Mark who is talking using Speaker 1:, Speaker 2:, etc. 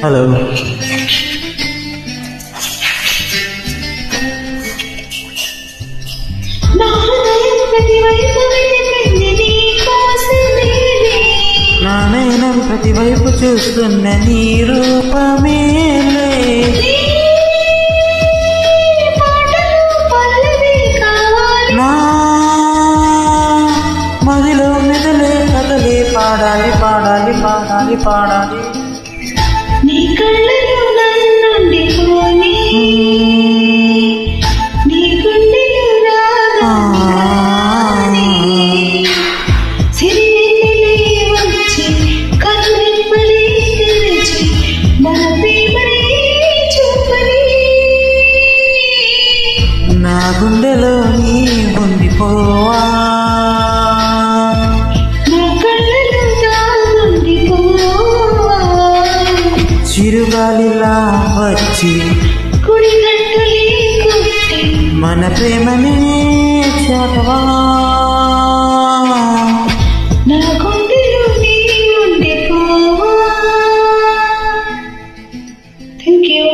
Speaker 1: Hello. నా నయనం ప్రతివైపు చూస్తున్న నీ రూపమేలే. నా మదిలో మెదలే కదలే పాడాలి పాడాలి పాడాలి పాడాలి.
Speaker 2: నీ కళ్ళలో నన్నుండిపోని నీ గుండెలో రాగానే సిరివెన్నెలే వచ్చి కనురెప్పలే తెరచి మన ప్రేమనే చూపని.
Speaker 1: నా గుండెలో నీ ఉండిపోవా,
Speaker 2: నా కళ్ళలో దాగుండిపోవా.
Speaker 1: చిరుగాలిలా వచ్చి
Speaker 2: కుడి గంటలే కొట్టి
Speaker 1: మన ప్రేమనే చాటవా.
Speaker 2: నా గుండెలో నీ ఉండిపోవా. Thank you.